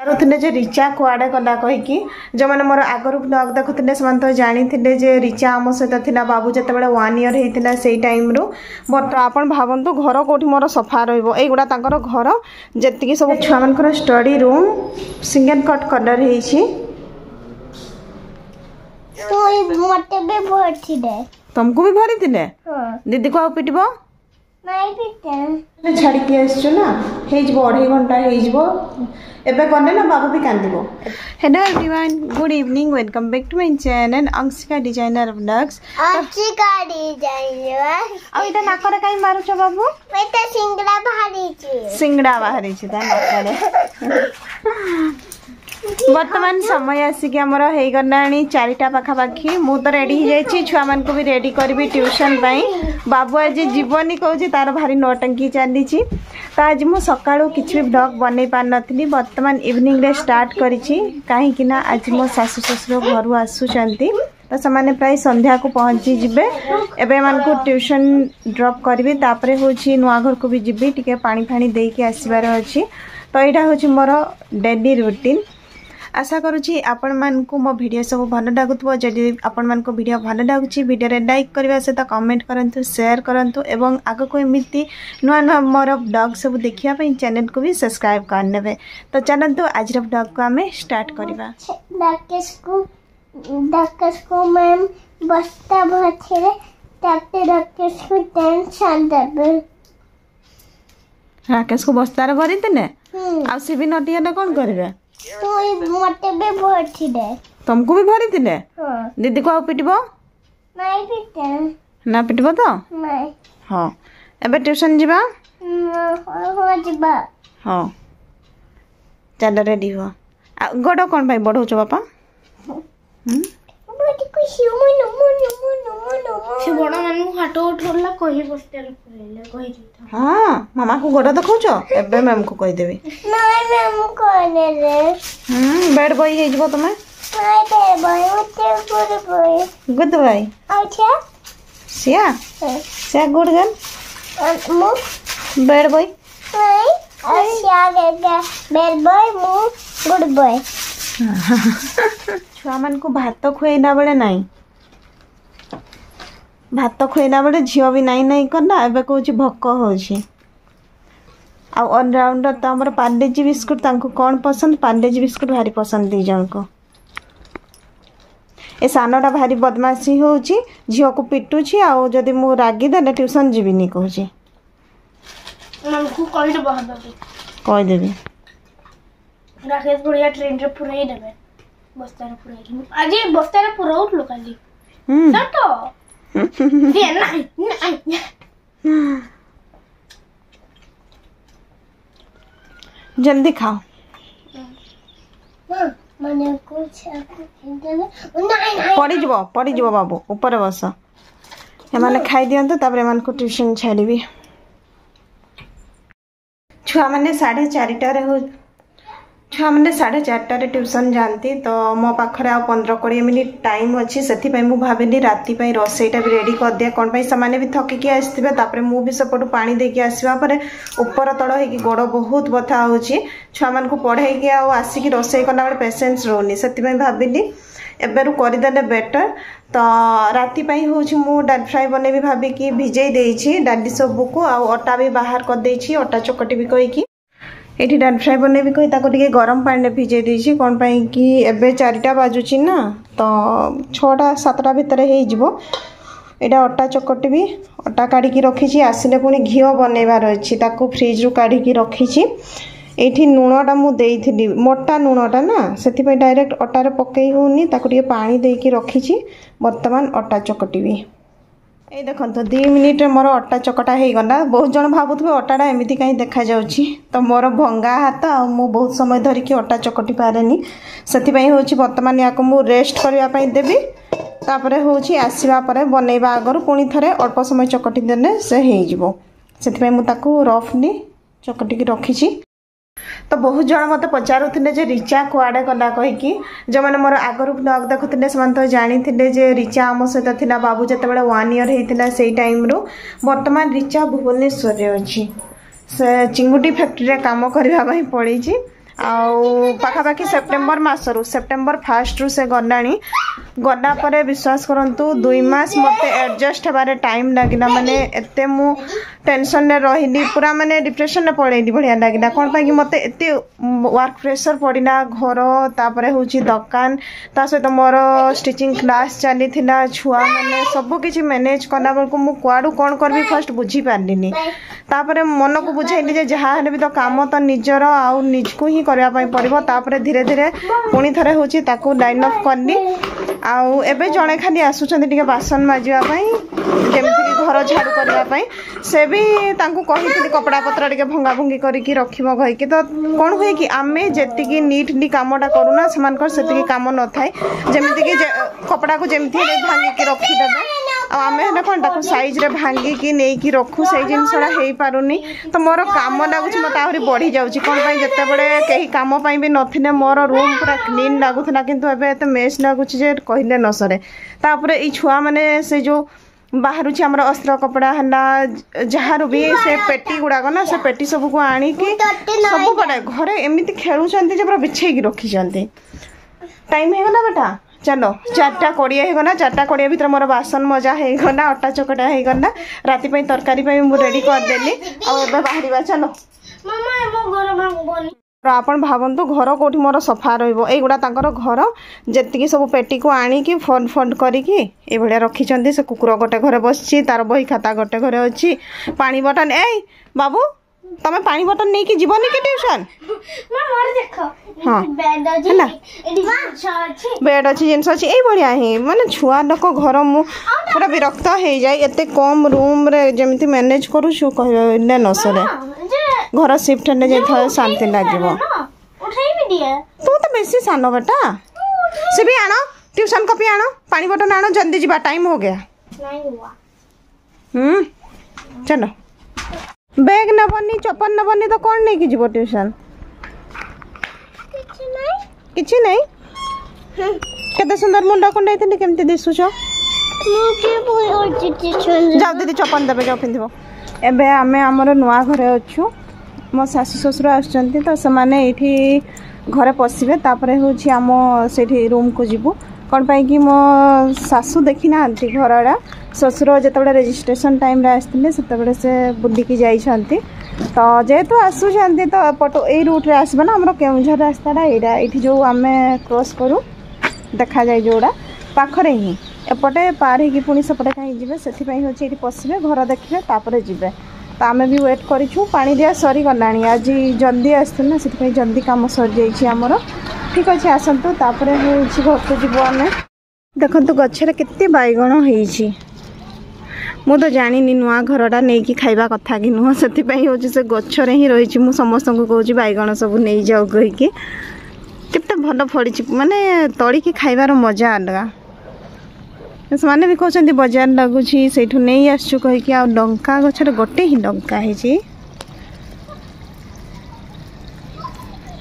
थे जे रिचा कुआडे गला कहीकि जो मैंने मोर आगर ब्लॉग देखुते से तो जानी जे रिचा आम सहित थिला बाबू जिते 1 ईयर होता से टाइम रू बट आपण भावतु घर कौटी मोर सफा रहीगुड़ा घर जी सब छुआ मान study room single cut colour तुमको भी भरी थे दीदी को पिटब छाड़ी आसचु ना हो 2.5 घंटा एबे गने ना बाबू भी कांदिबो। Hello everyone, good evening, welcome back to my channel Anshika designer vlogs. Anshika designer आ इटा नाकर काई मारुछ बाबू? मेता सिंगड़ा बाहरी ता नाकर वर्तमान समय आसिक आमर हो गलानी 4टा पाखापाखी मु तो रेडी हो जाइए छुआ मान को भी रेडी करी ट्यूशन पाई। बाबू आज जीवनी कहूँ तार भारी नौटंकी चली तो आज मु सकाळू किसी भी ब्लॉग बन पार नी वर्तमान इवनिंग रे स्टार्ट करी कहीं आज मो सासु ससुर घर आसुचंती तो से प्राय संध्या को पहुँची जिबे एबे मान को ट्यूशन ड्रॉप करी तापरे होची नुआ घर को भी जिबी टिके पानी फाणी देके आसीबार अछि। तो यहाँ होची मोर डेली रूटीन। आशा करुँची आपण मानकु मो वीडियो सब भल लगुथबो। जदि आपण मानकु वीडियो भल लगुची वीडियो रे लाइक करबा सहित कमेंट करंतु, शेयर करंतु एवं आगो को एमिति नुआ नुआ मोर ब्लॉग सब देखिया पई चैनल को भी सब्सक्राइब कर नेबे। तो चलंतु आज रो ब्लॉग को हमें स्टार्ट करबा। डाक्टर को मैम बस्ता भछरे ताते डाक्टर को टेंशन देबे। राकेश को बस्ता रे भरी देने आ से भी नटिया ना कोन करबे? तो मते बे भरथि दे। तुमको भी भरी दिले? हां। दीदी को पिटबो? नहीं पिटे। ना पिटबो तो? नहीं। हां। एबे ट्यूशन जिबा? हो जिबा। हां। चल रेडी हो। गोडो कोन भाई बढौ छ बापा? बडी खुशी मनो से बड़ा मानू हाटो उठला कहि बस्ते पुरेले कहि दिता। हां, मामा को गोडो देखौ छ? एबे मैम को कहि देबी। नहीं मैम को रे। बेड बॉय हे जबो तमे? नहीं बेड बॉय उते गुड बॉय। Good boy. अच्छा? Siya good girl. मु बेड बॉय। नहीं, अच्छा बेड बॉय मु गुड बॉय। छुआ मान को भात खुएला बेले नहीं, भात खुएला बेले झियो भी नहीं नहीं करना एबे कहूँ भोक होची। आ ऑलराउंडर तो हमर पार्लेजी बिस्कुट तांको कौन पसंद? पार्लेजी बिस्कुट भारी पसंद दी जन को। ए सानोटा भारी बदमाशी होची, झियो को पिटुची आ जदी मु रागी देले ट्यूशन जीविनी कहूची। हमको कहि दे बहबा कहि देबी। राकेश बढ़िया ट्रेन रे पुराई देबे। बस्ता रे पुराई आज बस्ता रे पुरा उठलो काली। सटो ये नहीं जल्दी खाओ। माने कुछ नहीं पड़ी जीवो बाबू ऊपर बस। एमाने खाई दियंतो तापर एमान को ट्यूशन छाड़ीबी। छुआ माने 4:30 हो छुआ मैंने 4:30 ट्यूशन जाती तो मो पाखे आ 15-20 मिनिट टाइम अच्छी से भाविली राति रोसईटा भी रेडी कर दिया कौन से भी थकिकी आसते मुझे सेपटू पानी देकी आसवा पर ऊपर तड़ हो गोड़ बहुत बथा हो छुआ मान को पढ़े आसिक रोसई कला बेले पेसेंस रोनी से भाविली एबेरु करदेले बेटर। तो राति हूँ डाल फ्राए बने भाविकी भिजे देछि डाली सबू को आटा भी बाहर कर देछि अटा चकटी भी कहीकि ये डाल फ्राए बने भी कही टे गरम पानी भिजे देछि कौन कि एबे 4टा बाजुची ना तो 6टा-7टा भितर यहाँ अटा चकटी भी अटा काढ़ी रखी आसिले पुणी घी बनइबार अच्छी फ्रिज रू काढ़ी रखी। ये लुणटा मुझे मोटा लुणटा ना से डायरेक्ट अटारे पकई होनी पानी देकी रखी। बर्तमान अटा चकटी भी ये देखो 2 मिनिट मोर अटा चकटा हो गला। बहुत जन भावुवे अटाटा एमती कहीं देखा जाउछि तो मोर भंगा हाथ आ मु बहुत समय धरिकी अटा चकटी पारेनी से बर्तमान या रेस्ट करने देवी तापर हूँ आसवा बनइबा आगर पुणी थे अल्प समय चकटी देने से हो रफली चकटिकी रखी। तो बहुत जन मत पचारुले जे रिचा कुआडे गला कहीकि जो मैंने मोर आगर ब्लॉग देखुते से तो जानी जे रिचा आम सहित थिला बाबू जिते 1 ईयर होता से टाइम रू वर्तमान रिचा भुवनेश्वर अच्छी से चिंगुटी फैक्ट्री काम करने पड़ी पाखापाखि सेप्टेम्बर मसरू सेप्टेम्बर 1 रु से गलानी गला पर विश्वास करंतु 2 मास मते एडजस्ट हेबारे टाइम लागिला माने एते मु टेंशन ने रहिली पूरा माने डिप्रेशन ने पड़ेली बढ़िया लागिला कोन पई कि मते एते वर्क प्रेशर पड़िला घर तापरे होची दुकान ता सहित मोर स्टिचिंग क्लास चली थिला छुआ माने सब किछि मैनेज करना बेल को मु क्वाडू कोन करबी फर्स्ट बुझी पारलिनी तापरे मन को बुझाइली जे जहा हेले भी तो काम तो निजर आ निज को ही करबा पई पड़िबो तापरे धीरे धीरे पुणी थरे होची ताको लाइन अप करनी आउ एबे जणे खाली आसुचंदी टिके बासन माजिबा पई जेमति कि घर झाड़ू करबा पई से भी तांको कहितली कपड़ा पत्र टिके भंगा भंगी करिकी रखिबो गई कि तो कोन होय कि आमे जेति कि नीटली कामटा करूना समान कर सेति कि काम न थाय जेमति कि कपड़ा को जेमति भांगी के रखि देबे आमे ना कोन ताको साइज रे भांगी कि नै कि रखु से जिनसडा हेई पारुनी तो मोर काम लागुछ मते आहुरी बढ़ी जाउची कोन पई जत्ते बडे केही काम पई भी नथिने मोर रूम पूरा क्लीन लागुथला किंतु एबे एते मेस लागुछ जे कहिले न सरे तापरे ई छुआ माने से जो बाहर आम अस्त्र कपड़ा है जार भी से पेटी गुड़ाक ना से पेटी सब को आनी सब पड़े घरे एमती खेलुं पूरा बिछे रखी टाइम हो गला बेटा चलो 4:20 होगला 4:20 भर मोर बासन मजा होगला अटा चकटा होगला राति तरकारी मुझे रेडी करदेली बाहर चलो आपण भावतु घर कौटी मोर सफा रहीगुड़ा घर जी सब पेटी को आणिकी फंड फंड करी रखी से कुकुर गोटे घरे बस तार बही खाता गोटे घरे अच्छी पानी बटन ए बाबू तमे पानी बटन नहीं कि जीवनी कि ट्यूशन हाँ बेड अच्छी जिनस अच्छी यही बढ़िया ही माने छुआ लोक घर मु पूरा विरक्त हो जाए एते कम रूम रे जेमती मैनेज करूछु कहले न सरे घर शिफ्ट ने जे शांति लागिबो तू तो बेसी सानो बेटा से भी आनो ट्यूशन कॉपी आनो पानी बटन आनो जल्दी जीवा टाइम हो गया चलो बैग नबनी चप्पल नबनी तो कौन नहीं कि जीवो ट्यूशन किछि नहीं केते सुंदर मुंडा कोंडै थी केमती दिसुछ जाओ दीदी चप्पल देबे जाओ पिंधिबो एबे आमे हमर नुआ घरे अछु मो सासु ससुर आछंती तो समाने एठी घरे पसिबे तापरे होछि आम सेठी रूम को जीवु कौन पाई कि मो सासु देखी ना घरड़ा ससुर जिते रेजिस्ट्रेशन टाइम आसते से बुलिकी जाइछंती तो जेहेतु आसुचंती तो एपट यही रूट्रे आसबे ना आम केउझर रास्ताटा यहाँ ये जो आम क्रॉस करूँ देखा जाए जोड़ा पाखरे ही एपटे पार हो पुणी सेपटे कहीं जी से ये पशिबे घर देखिए तापर जी तो आम भी वेट करूँ पानी दिया सरी गला आज जल्दी आसते ना से जल्दी कम सरी जामर ठीक अच्छे आसतु तापर घर को जीव आम देखु गचर केते बैगण हो मु तो जानी नुआ घरटा नहीं कि खाइबा कथा कि नुह से से गचरे ही रही मु समस्त को कहूँ बैगण सब नहीं जाओ कहीकि केते भल फड़ी माने तड़िकी खाइबार मजा अलगा से भी कहते बजार लगुच से नहीं आसु कहीकि आ लंका गचर गोटे ही लंका है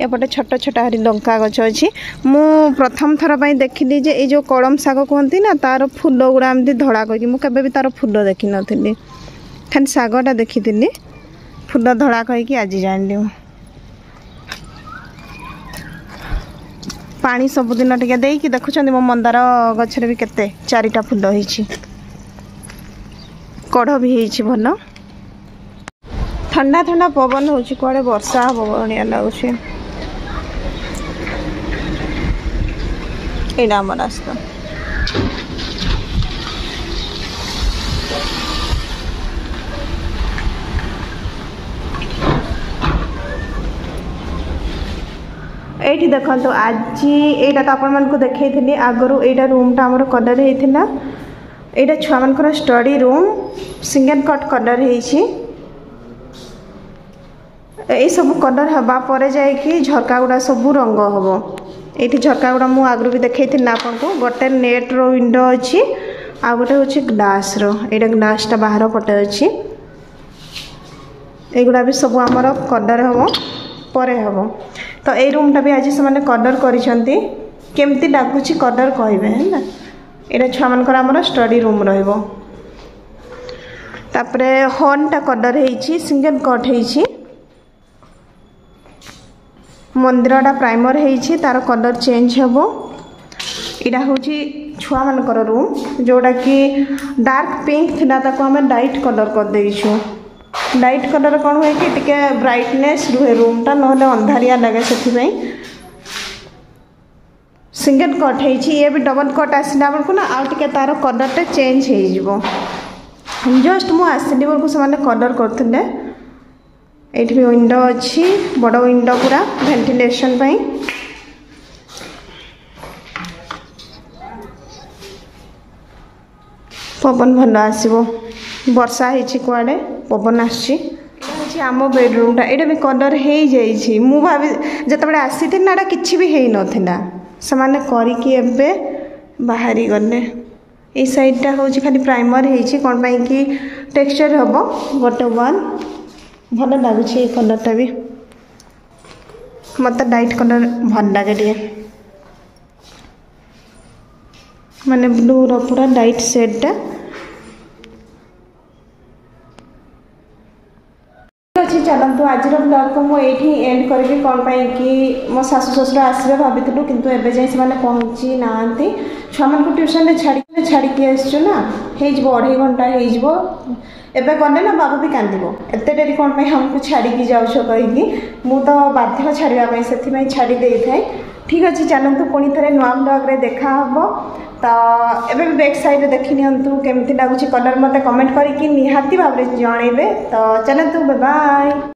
एपटे छोट छोट हरी लंका गछ अच्छी मु प्रथम थर पर देखिली जे ये जो कलम शाग कहती ना तार फूल गुड़ा एमती धड़ा कही मुझे तार फूल देखी नी खाली शागटा देखी फूल धड़ा कहीकि आज जानी पानी सबुदिन टे देकी देखुं मो मंदार गचर भी केते 4टा फूल होती कढ़ भी होती भल ठंडा ठंडा पवन हो कड़े वर्षा हम बढ़िया लगुच यहाँ आम रास्ता ये देखो आज यहाँ तो आपण मानक देखी आगु यहाँ रूमटा आमर कलर होता यहाँ छुआ मान study room single cut colour हो सब कलर हवा पर जाइए झरका गुड़ा सब रंग हम ये झरका गुड़ा मुझे आगु भी देखी आपको गोटे नेट रो विंडो अच्छी आ गोटे हूँ ग्लास यहाँ ग्लासटा बाहर पटे अच्छी एगुड़ा भी सब आमर कलर हम पर हम तो ये रूमटा भी आज से कलर करमती लगुच कलर कहे है यहाँ छुआ मान स्टडी रूम रपर हॉर्नटा कलर हो सिंगल कट हो मंदिरटा प्राइमर होइछि तार कलर चेंज हेबो। इडा होछि छुआ मानकर रूम जोड़ा कि डार्क पिंक थिला ताको हमें लाइट कलर कर देइछु। लाइट कलर कौन हुए कि टिके ब्राइटनेस रुहे रूमटा नहले अंधारिया लगे से सिंगल कट होइछि। ये भी डबल कट आसला बेलू ना आउ टिके तार कलरटा चेंज हो जिवो। जस्ट मु आसली बेलू से कलर करथिले। एठी भी विंडो अच्छी बड़ विंडो पूरा वेंटिलेशन पई। पवन भल आसो वर्षा होइछि कुआडे पवन आछि। आम बेडरूमटा ये भी कलर हो जाइए। मु भाभी जिते आसी ना किसी भी हो नाला से करके बाहरी गले। ये साइडटा हूँ खाली प्राइमर होती कौन पाई कि टेक्सचर हम गोटे वाल भल लगुच। कलरटा भी मत लाइट कलर भल लगे टे माने ब्लू रो पूरा लाइट शेडटा अच्छी। चलतु आज ब्लॉग को मुझे एंड करी कौन पाई कि मो सासु ससुर आसवे भाभी किंतु एवं जाए से पहुँची ना छुआ मान ट्यूशन छाड़ी आसचु ना हो 2.5 घंटा हो एबे गले ना बाबू भी कांदो एत डेरी कौन हमको छाड़ी जाऊछ कहीकि मु तो बाध्य छाड़ापी से छाड़ी दे थाए। ठीक अच्छे चलतु पुणी थे नुआ ब्लॉग देखा हम। तो एबे बैक साइड देखी नियंतु केमती लगुच कलर मत कमेंट करके निहाती भाव जनइबे। तो चलतु बाय बाय।